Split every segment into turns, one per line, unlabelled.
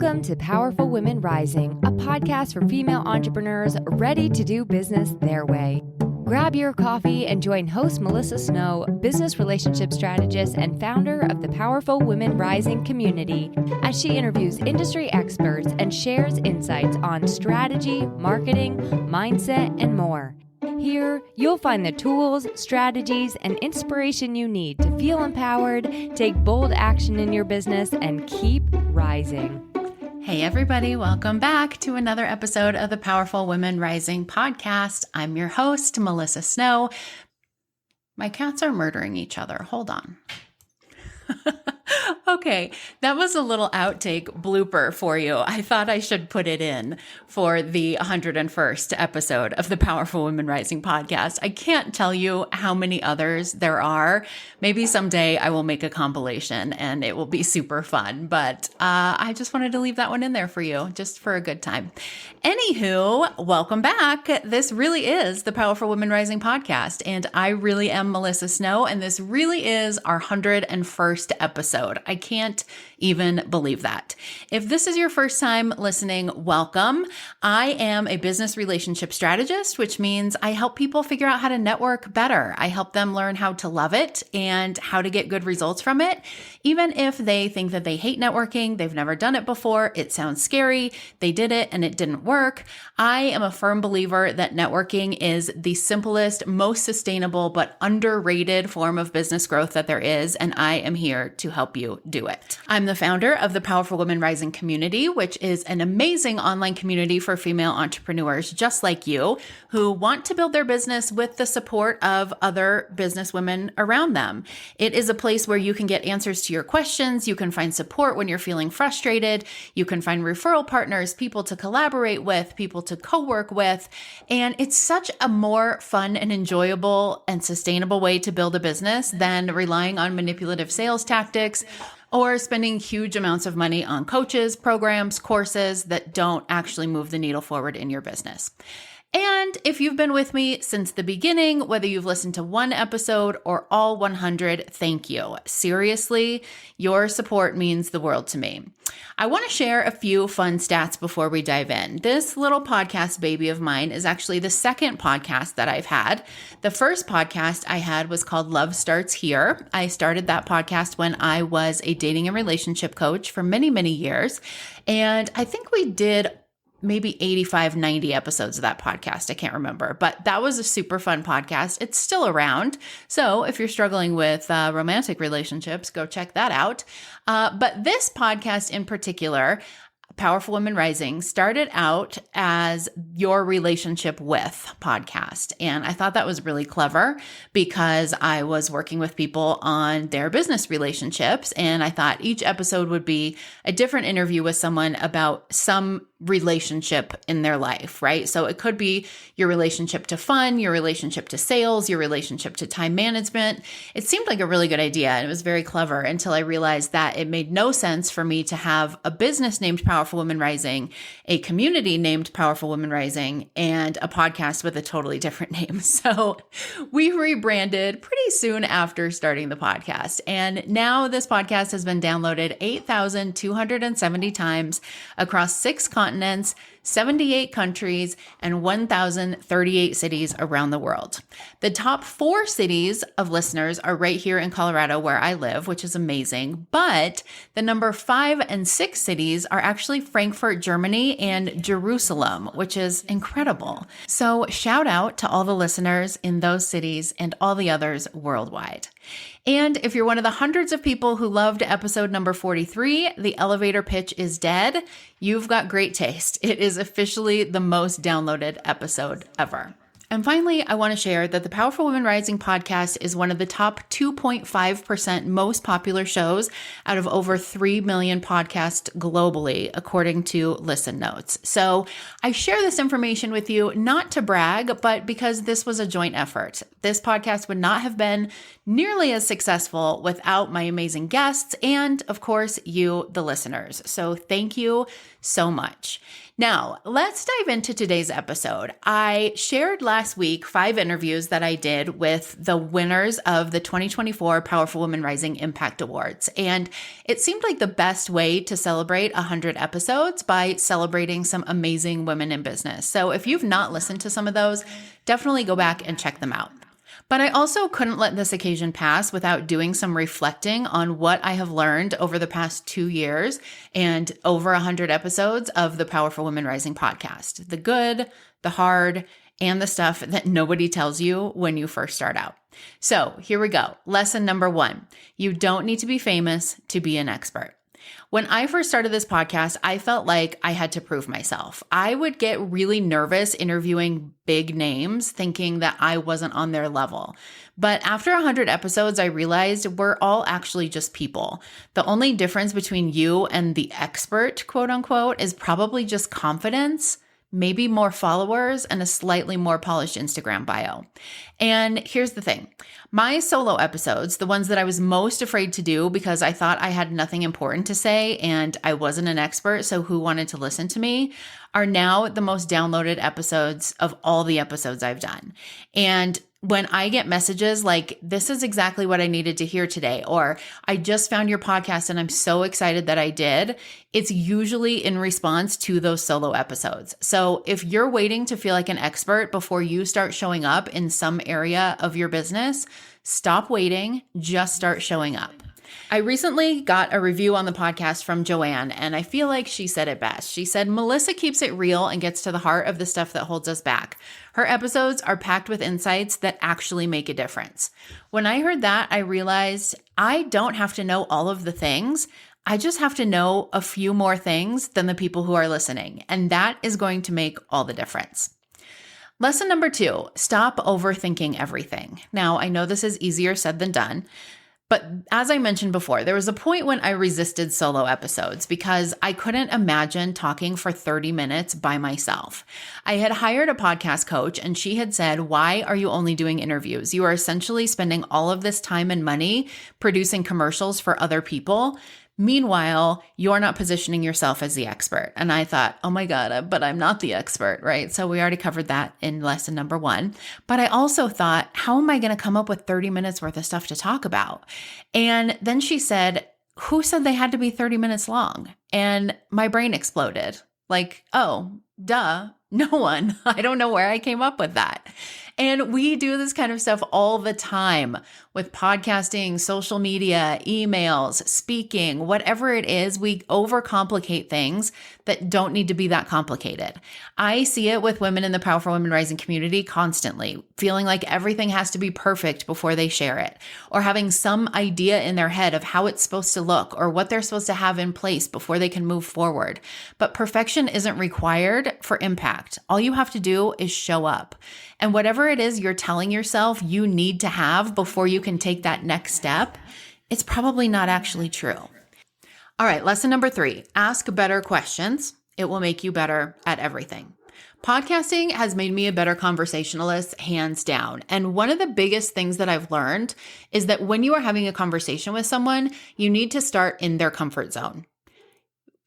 Welcome to Powerful Women Rising, a podcast for female entrepreneurs ready to do business their way. Grab your coffee and join host Melissa Snow, business relationship strategist and founder of the Powerful Women Rising community, as she interviews industry experts and shares insights on strategy, marketing, mindset, and more. Here, you'll find the tools, strategies, and inspiration you need to feel empowered, take bold action in your business, and keep rising.
Hey everybody, welcome back to another episode of the Powerful Women Rising podcast. I'm your host, Melissa Snow. My cats are murdering each other. Hold on. Okay, that was a little outtake blooper for you. I thought I should put it in for the 101st episode of the Powerful Women Rising podcast. I can't tell you how many others there are. Maybe someday I will make a compilation and it will be super fun, but I just wanted to leave that one in there for you, just for a good time. Anywho, welcome back. This really is the Powerful Women Rising podcast, and I really am Melissa Snow, and this really is our 101st episode. I can't even believe that. If this is your first time listening, welcome. I am a business relationship strategist, which means I help people figure out how to network better. I help them learn how to love it and how to get good results from it. Even if they think that they hate networking, they've never done it before, it sounds scary, they did it and it didn't work. I am a firm believer that networking is the simplest, most sustainable, but underrated form of business growth that there is, and I am here to help you do it. I'm the founder of the Powerful Women Rising community, which is an amazing online community for female entrepreneurs just like you who want to build their business with the support of other business women around them. It is a place where you can get answers to your questions. You can find support when you're feeling frustrated. You can find referral partners, people to collaborate with, people to co-work with. And it's such a more fun and enjoyable and sustainable way to build a business than relying on manipulative sales tactics or spending huge amounts of money on coaches, programs, courses that don't actually move the needle forward in your business. And if you've been with me since the beginning, whether you've listened to one episode or all 100, thank you. Seriously, your support means the world to me. I want to share a few fun stats before we dive in. This little podcast baby of mine is actually the second podcast that I've had. The first podcast I had was called Love Starts Here. I started that podcast when I was a dating and relationship coach for many, many years. And I think we did maybe 85, 90 episodes of that podcast. I can't remember, but that was a super fun podcast. It's still around. So if you're struggling with romantic relationships, go check that out. But this podcast in particular, Powerful Women Rising, started out as your relationship with podcast. And I thought that was really clever because I was working with people on their business relationships. And I thought each episode would be a different interview with someone about some relationship in their life, right? So it could be your relationship to fun, your relationship to sales, your relationship to time management. It seemed like a really good idea and it was very clever until I realized that it made no sense for me to have a business named Powerful Women Rising, a community named Powerful Women Rising, and a podcast with a totally different name. So we rebranded pretty soon after starting the podcast. And now this podcast has been downloaded 8,270 times across 6 continents, 78 countries, and 1,038 cities around the world. The top 4 cities of listeners are right here in Colorado where I live, which is amazing. But the number 5 and 6 cities are actually Frankfurt, Germany, and Jerusalem, which is incredible. So shout out to all the listeners in those cities and all the others worldwide. And if you're one of the hundreds of people who loved episode number 43, the elevator pitch is dead, you've got great taste. It is officially the most downloaded episode ever. And finally, I want to share that the Powerful Women Rising podcast is one of the top 2.5% most popular shows out of over 3 million podcasts globally, according to Listen Notes. So I share this information with you not to brag, but because this was a joint effort. This podcast would not have been nearly as successful without my amazing guests and, of course, you, the listeners. So thank you so much. Now, let's dive into today's episode. I shared last week 5 interviews that I did with the winners of the 2024 Powerful Women Rising Impact Awards. And it seemed like the best way to celebrate 100 episodes by celebrating some amazing women in business. So if you've not listened to some of those, definitely go back and check them out. But I also couldn't let this occasion pass without doing some reflecting on what I have learned over the past 2 years and over 100 episodes of the Powerful Women Rising podcast. The good, the hard, and the stuff that nobody tells you when you first start out. So here we go. Lesson number 1. You don't need to be famous to be an expert. When I first started this podcast, I felt like I had to prove myself. I would get really nervous interviewing big names, thinking that I wasn't on their level. But after 100 episodes, I realized we're all actually just people. The only difference between you and the expert, quote unquote, is probably just confidence, maybe more followers, and a slightly more polished Instagram bio. And here's the thing. My solo episodes, the ones that I was most afraid to do because I thought I had nothing important to say and I wasn't an expert, so who wanted to listen to me, are now the most downloaded episodes of all the episodes I've done. And when I get messages like, this is exactly what I needed to hear today, or I just found your podcast and I'm so excited that I did, it's usually in response to those solo episodes. So if you're waiting to feel like an expert before you start showing up in some area of your business, stop waiting, just start showing up. I recently got a review on the podcast from Joanne, and I feel like she said it best. She said, Melissa keeps it real and gets to the heart of the stuff that holds us back. Her episodes are packed with insights that actually make a difference. When I heard that, I realized I don't have to know all of the things. I just have to know a few more things than the people who are listening, and that is going to make all the difference. Lesson number 2, stop overthinking everything. Now, I know this is easier said than done. But as I mentioned before, there was a point when I resisted solo episodes because I couldn't imagine talking for 30 minutes by myself. I had hired a podcast coach and she had said, why are you only doing interviews? You are essentially spending all of this time and money producing commercials for other people. Meanwhile, you're not positioning yourself as the expert. And I thought, oh my God, but I'm not the expert, right? So we already covered that in lesson number 1. But I also thought, how am I going to come up with 30 minutes worth of stuff to talk about? And then she said, who said they had to be 30 minutes long? And my brain exploded. Like, oh, duh, no one. I don't know where I came up with that. And we do this kind of stuff all the time with podcasting, social media, emails, speaking, whatever it is, we overcomplicate things that don't need to be that complicated. I see it with women in the Powerful Women Rising community constantly, feeling like everything has to be perfect before they share it, or having some idea in their head of how it's supposed to look or what they're supposed to have in place before they can move forward. But perfection isn't required for impact. All you have to do is show up. And whatever it is you're telling yourself you need to have before you can take that next step, it's probably not actually true. All right, lesson number 3, ask better questions. It will make you better at everything. Podcasting has made me a better conversationalist, hands down. And one of the biggest things that I've learned is that when you are having a conversation with someone, you need to start in their comfort zone.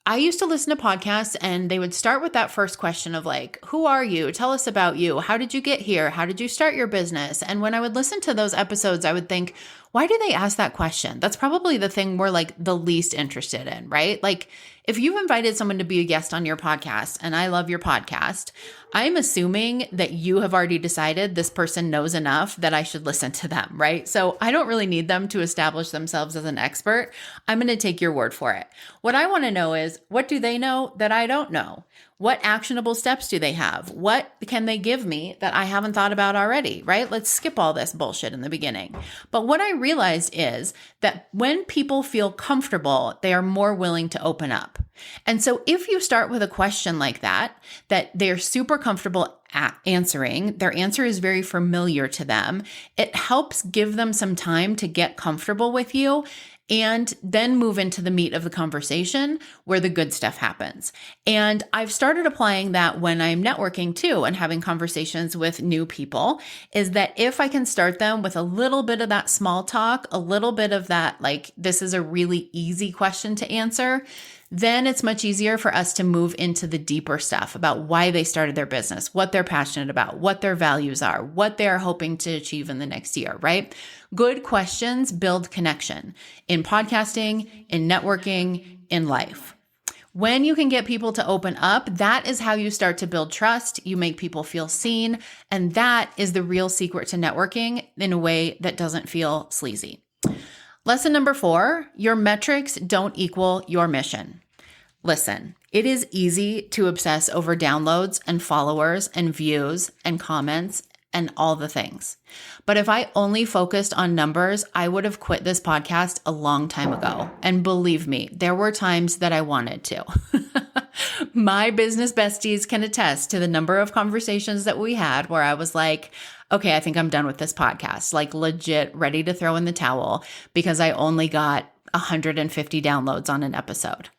I used to listen to podcasts and they would start with that first question of like, who are you? Tell us about you. How did you get here? How did you start your business? And when I would listen to those episodes, I would think, why do they ask that question? That's probably the thing we're like the least interested in, right? Like if you've invited someone to be a guest on your podcast and I love your podcast, I'm assuming that you have already decided this person knows enough that I should listen to them, right? So I don't really need them to establish themselves as an expert. I'm going to take your word for it. What I want to know is, what do they know that I don't know? What actionable steps do they have? What can they give me that I haven't thought about already, right? Let's skip all this bullshit in the beginning. But what I realized is that when people feel comfortable, they are more willing to open up. And so if you start with a question like that they're super comfortable answering, their answer is very familiar to them. It helps give them some time to get comfortable with you and then move into the meat of the conversation where the good stuff happens. And I've started applying that when I'm networking too and having conversations with new people, is that if I can start them with a little bit of that small talk, a little bit of that, like, this is a really easy question to answer, then it's much easier for us to move into the deeper stuff about why they started their business, what they're passionate about, what their values are, what they're hoping to achieve in the next year, right? Good questions build connection in podcasting, in networking, in life. When you can get people to open up, that is how you start to build trust. You make people feel seen. And that is the real secret to networking in a way that doesn't feel sleazy. Lesson number 4, your metrics don't equal your mission. Listen, it is easy to obsess over downloads and followers and views and comments and all the things. But if I only focused on numbers, I would have quit this podcast a long time ago. And believe me, there were times that I wanted to. My business besties can attest to the number of conversations that we had where I was like, okay, I think I'm done with this podcast, like legit ready to throw in the towel because I only got 150 downloads on an episode.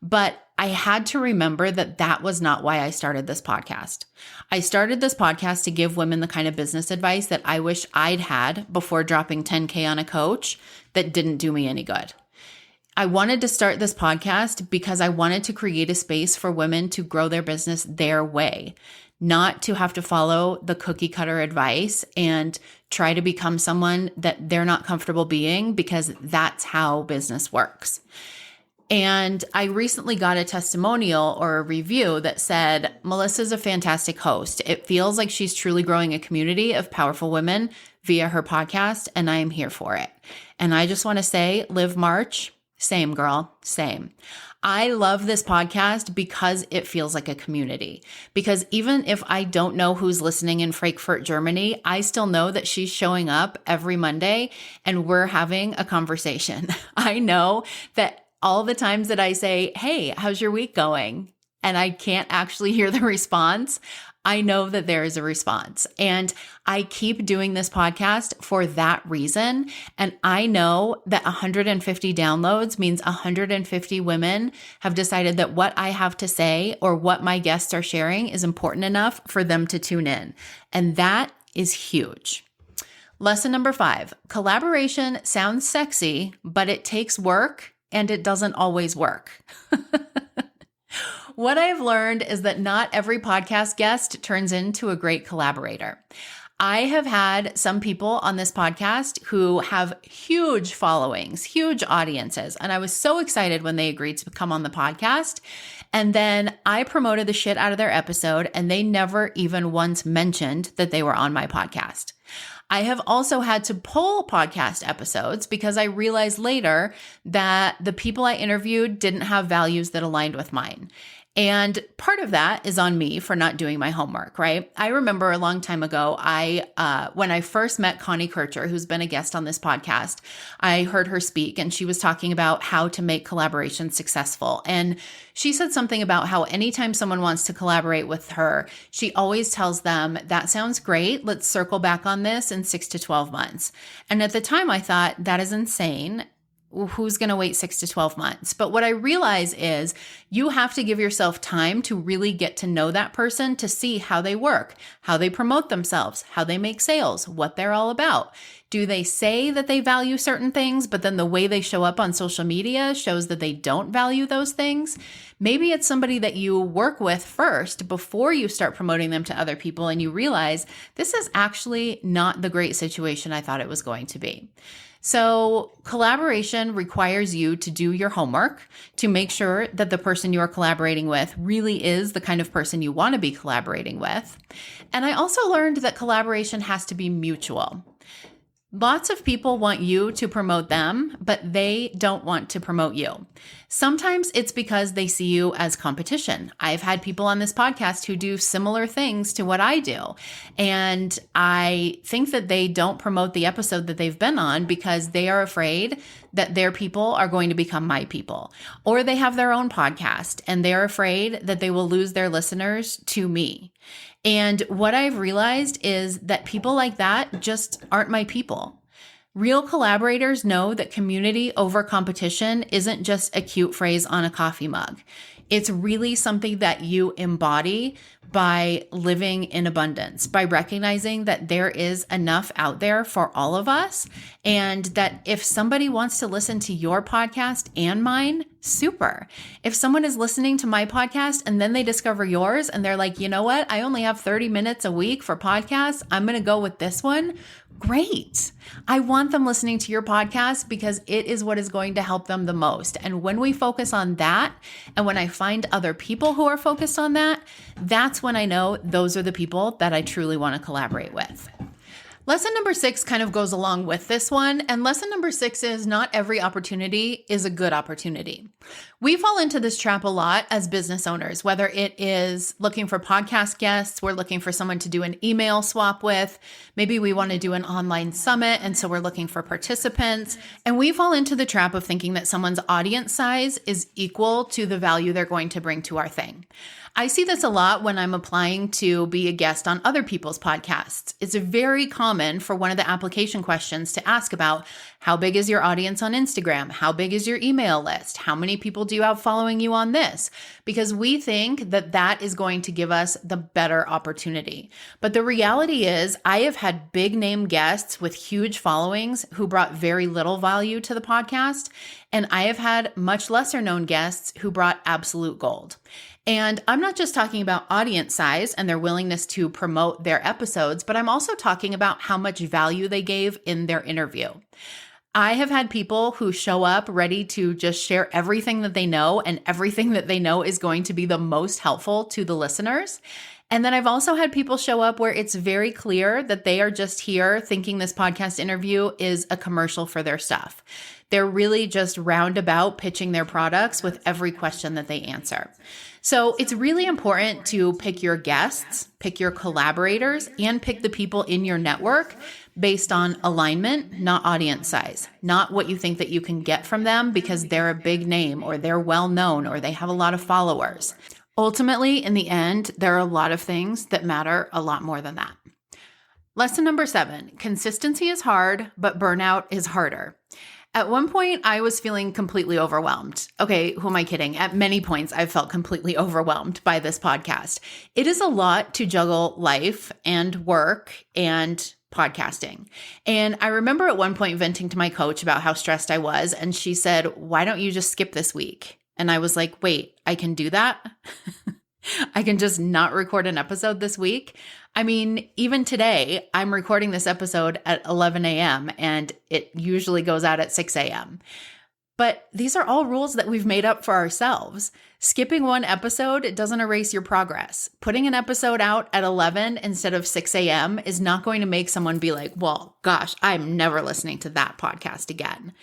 But I had to remember that that was not why I started this podcast. I started this podcast to give women the kind of business advice that I wish I'd had before dropping 10K on a coach that didn't do me any good. I wanted to start this podcast because I wanted to create a space for women to grow their business their way, not to have to follow the cookie cutter advice and try to become someone that they're not comfortable being, because that's how business works. And I recently got a testimonial or a review that said, Melissa's a fantastic host. It feels like she's truly growing a community of powerful women via her podcast, and I am here for it. And I just want to say, Live March, same girl, same. I love this podcast because it feels like a community. Because even if I don't know who's listening in Frankfurt, Germany, I still know that she's showing up every Monday and we're having a conversation. I know that all the times that I say, hey, how's your week going? And I can't actually hear the response, I know that there is a response. And I keep doing this podcast for that reason. And I know that 150 downloads means 150 women have decided that what I have to say or what my guests are sharing is important enough for them to tune in. And that is huge. Lesson number 5, collaboration sounds sexy, but it takes work and it doesn't always work. What I've learned is that not every podcast guest turns into a great collaborator. I have had some people on this podcast who have huge followings, huge audiences, and I was so excited when they agreed to come on the podcast. And then I promoted the shit out of their episode, and they never even once mentioned that they were on my podcast. I have also had to pull podcast episodes because I realized later that the people I interviewed didn't have values that aligned with mine. And part of that is on me for not doing my homework, right? I remember a long time ago, when I first met Connie Kircher, who's been a guest on this podcast, I heard her speak and she was talking about how to make collaboration successful. And she said something about how anytime someone wants to collaborate with her, she always tells them, that sounds great. Let's circle back on this in 6 to 12 months. And at the time I thought, that is insane. Who's going to wait 6 to 12 months? But what I realize is you have to give yourself time to really get to know that person, to see how they work, how they promote themselves, how they make sales, what they're all about. Do they say that they value certain things, but then the way they show up on social media shows that they don't value those things? Maybe it's somebody that you work with first before you start promoting them to other people and you realize this is actually not the great situation I thought it was going to be. So collaboration requires you to do your homework to make sure that the person you're collaborating with really is the kind of person you want to be collaborating with. And I also learned that collaboration has to be mutual. Lots of people want you to promote them, but they don't want to promote you. Sometimes it's because they see you as competition. I've had people on this podcast who do similar things to what I do. And I think that they don't promote the episode that they've been on because they are afraid that their people are going to become my people. Or they have their own podcast and they're afraid that they will lose their listeners to me. And what I've realized is that people like that just aren't my people. Real collaborators know that community over competition isn't just a cute phrase on a coffee mug. It's really something that you embody by living in abundance, by recognizing that there is enough out there for all of us. And that if somebody wants to listen to your podcast and mine, super. If someone is listening to my podcast and then they discover yours and they're like, you know what? I only have 30 minutes a week for podcasts. I'm going to go with this one. Great. I want them listening to your podcast because it is what is going to help them the most. And when we focus on that, and when I find other people who are focused on that, that's when I know those are the people that I truly want to collaborate with. Lesson number 6 kind of goes along with this one. And lesson number 6 is not every opportunity is a good opportunity. We fall into this trap a lot as business owners, whether it is looking for podcast guests, we're looking for someone to do an email swap with, maybe we want to do an online summit, and so we're looking for participants. And we fall into the trap of thinking that someone's audience size is equal to the value they're going to bring to our thing. I see this a lot when I'm applying to be a guest on other people's podcasts. It's very common for one of the application questions to ask about how big is your audience on Instagram? How big is your email list? How many people do you have following you on this? Because we think that that is going to give us the better opportunity. But the reality is I have had big name guests with huge followings who brought very little value to the podcast. And I have had much lesser known guests who brought absolute gold. And I'm not just talking about audience size and their willingness to promote their episodes, but I'm also talking about how much value they gave in their interview. I have had people who show up ready to just share everything that they know, and everything that they know is going to be the most helpful to the listeners. And then I've also had people show up where it's very clear that they are just here thinking this podcast interview is a commercial for their stuff. They're really just roundabout pitching their products with every question that they answer. So it's really important to pick your guests, pick your collaborators, and pick the people in your network based on alignment, not audience size, not what you think that you can get from them because they're a big name or they're well known or they have a lot of followers. Ultimately, in the end, there are a lot of things that matter a lot more than that. Lesson number 7, consistency is hard, but burnout is harder. At one point, I was feeling completely overwhelmed. Okay, who am I kidding? At many points, I felt completely overwhelmed by this podcast. It is a lot to juggle life and work and podcasting. And I remember at one point venting to my coach about how stressed I was. And she said, why don't you just skip this week? And I was like, wait, I can do that? I can just not record an episode this week? I mean, even today, I'm recording this episode at 11 a.m. and it usually goes out at 6 a.m. But these are all rules that we've made up for ourselves. Skipping one episode doesn't erase your progress. Putting an episode out at 11 instead of 6 a.m. is not going to make someone be like, well, gosh, I'm never listening to that podcast again.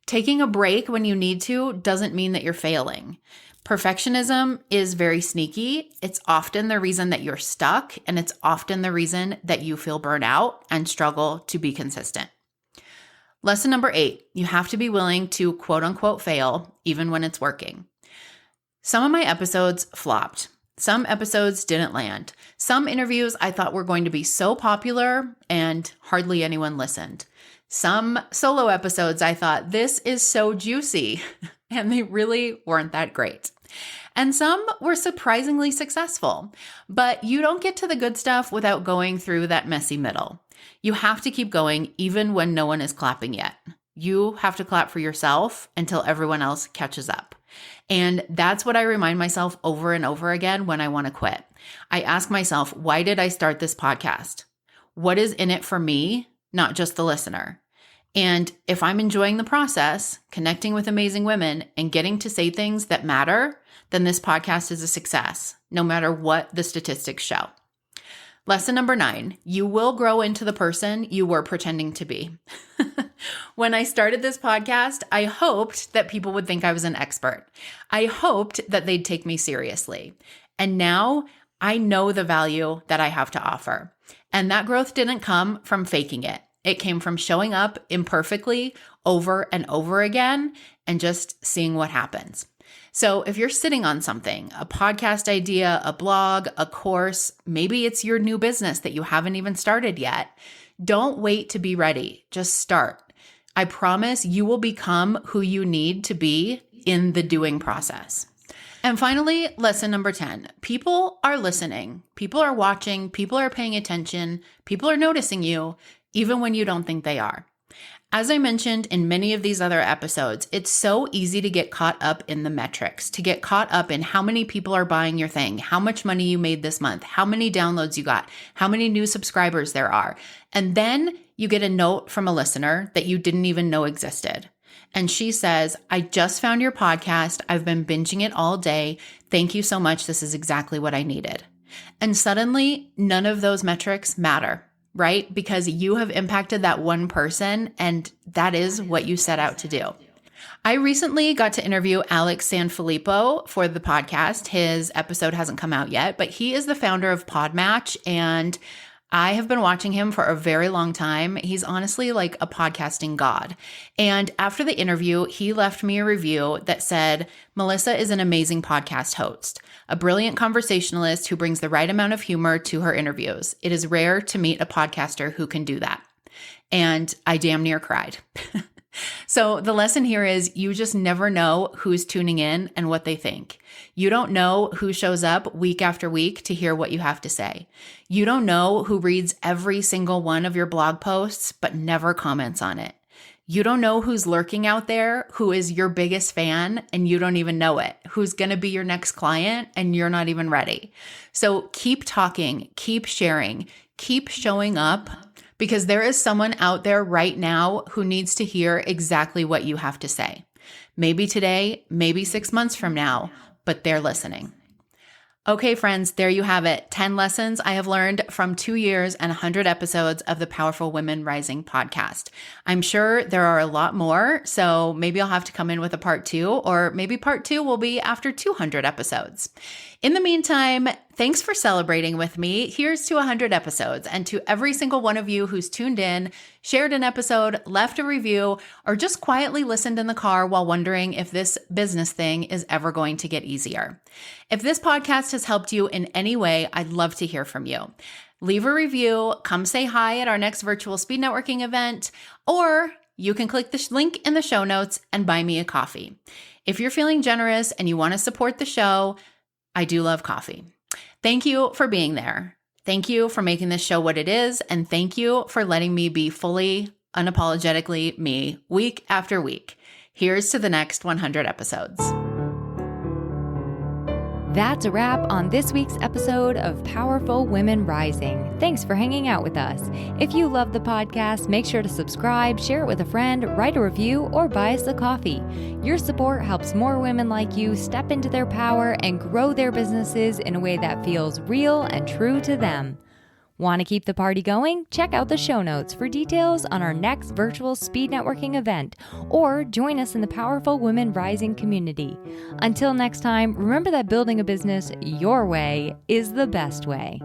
Taking a break when you need to doesn't mean that you're failing. Perfectionism is very sneaky. It's often the reason that you're stuck, and it's often the reason that you feel burnt out and struggle to be consistent. Lesson number 8, you have to be willing to quote unquote fail even when it's working. Some of my episodes flopped. Some episodes didn't land. Some interviews I thought were going to be so popular and hardly anyone listened. Some solo episodes I thought, this is so juicy, and they really weren't that great. And some were surprisingly successful, but you don't get to the good stuff without going through that messy middle. You have to keep going even when no one is clapping yet. You have to clap for yourself until everyone else catches up. And that's what I remind myself over and over again when I want to quit. I ask myself, why did I start this podcast? What is in it for me, not just the listener? And if I'm enjoying the process, connecting with amazing women, and getting to say things that matter, then this podcast is a success, no matter what the statistics show. Lesson number 9, you will grow into the person you were pretending to be. When I started this podcast, I hoped that people would think I was an expert. I hoped that they'd take me seriously. And now I know the value that I have to offer. And that growth didn't come from faking it. It came from showing up imperfectly over and over again and just seeing what happens. So if you're sitting on something, a podcast idea, a blog, a course, maybe it's your new business that you haven't even started yet, don't wait to be ready. Just start. I promise you will become who you need to be in the doing process. And finally, lesson number 10, people are listening, people are watching, people are paying attention, people are noticing you, even when you don't think they are. As I mentioned in many of these other episodes, it's so easy to get caught up in the metrics, to get caught up in how many people are buying your thing, how much money you made this month, how many downloads you got, how many new subscribers there are. And then you get a note from a listener that you didn't even know existed. And she says, I just found your podcast. I've been binging it all day. Thank you so much. This is exactly what I needed. And suddenly, none of those metrics matter, right? Because you have impacted that one person, and that is what you set out to do. I recently got to interview Alex Sanfilippo for the podcast. His episode hasn't come out yet, but he is the founder of Podmatch, and I have been watching him for a very long time. He's honestly like a podcasting god. And after the interview, he left me a review that said, Melissa is an amazing podcast host, a brilliant conversationalist who brings the right amount of humor to her interviews. It is rare to meet a podcaster who can do that. And I damn near cried. So the lesson here is you just never know who's tuning in and what they think. You don't know who shows up week after week to hear what you have to say. You don't know who reads every single one of your blog posts but never comments on it. You don't know who's lurking out there, who is your biggest fan and you don't even know it, who's going to be your next client and you're not even ready. So keep talking, keep sharing, keep showing up, because there is someone out there right now who needs to hear exactly what you have to say. Maybe today, maybe 6 months from now, but they're listening. Okay, friends, there you have it. 10 lessons I have learned from 2 years and 100 episodes of the Powerful Women Rising podcast. I'm sure there are a lot more, so maybe I'll have to come in with a part 2, or maybe part 2 will be after 200 episodes. In the meantime, thanks for celebrating with me. Here's to 100 episodes, and to every single one of you who's tuned in, shared an episode, left a review, or just quietly listened in the car while wondering if this business thing is ever going to get easier. If this podcast has helped you in any way, I'd love to hear from you. Leave a review, come say hi at our next virtual speed networking event, or you can click the link in the show notes and buy me a coffee. If you're feeling generous and you want to support the show, I do love coffee. Thank you for being there. Thank you for making this show what it is. And thank you for letting me be fully, unapologetically me week after week. Here's to the next 100 episodes.
That's a wrap on this week's episode of Powerful Women Rising. Thanks for hanging out with us. If you love the podcast, make sure to subscribe, share it with a friend, write a review, or buy us a coffee. Your support helps more women like you step into their power and grow their businesses in a way that feels real and true to them. Want to keep the party going? Check out the show notes for details on our next virtual speed networking event, or join us in the Powerful Women Rising community. Until next time, remember that building a business your way is the best way.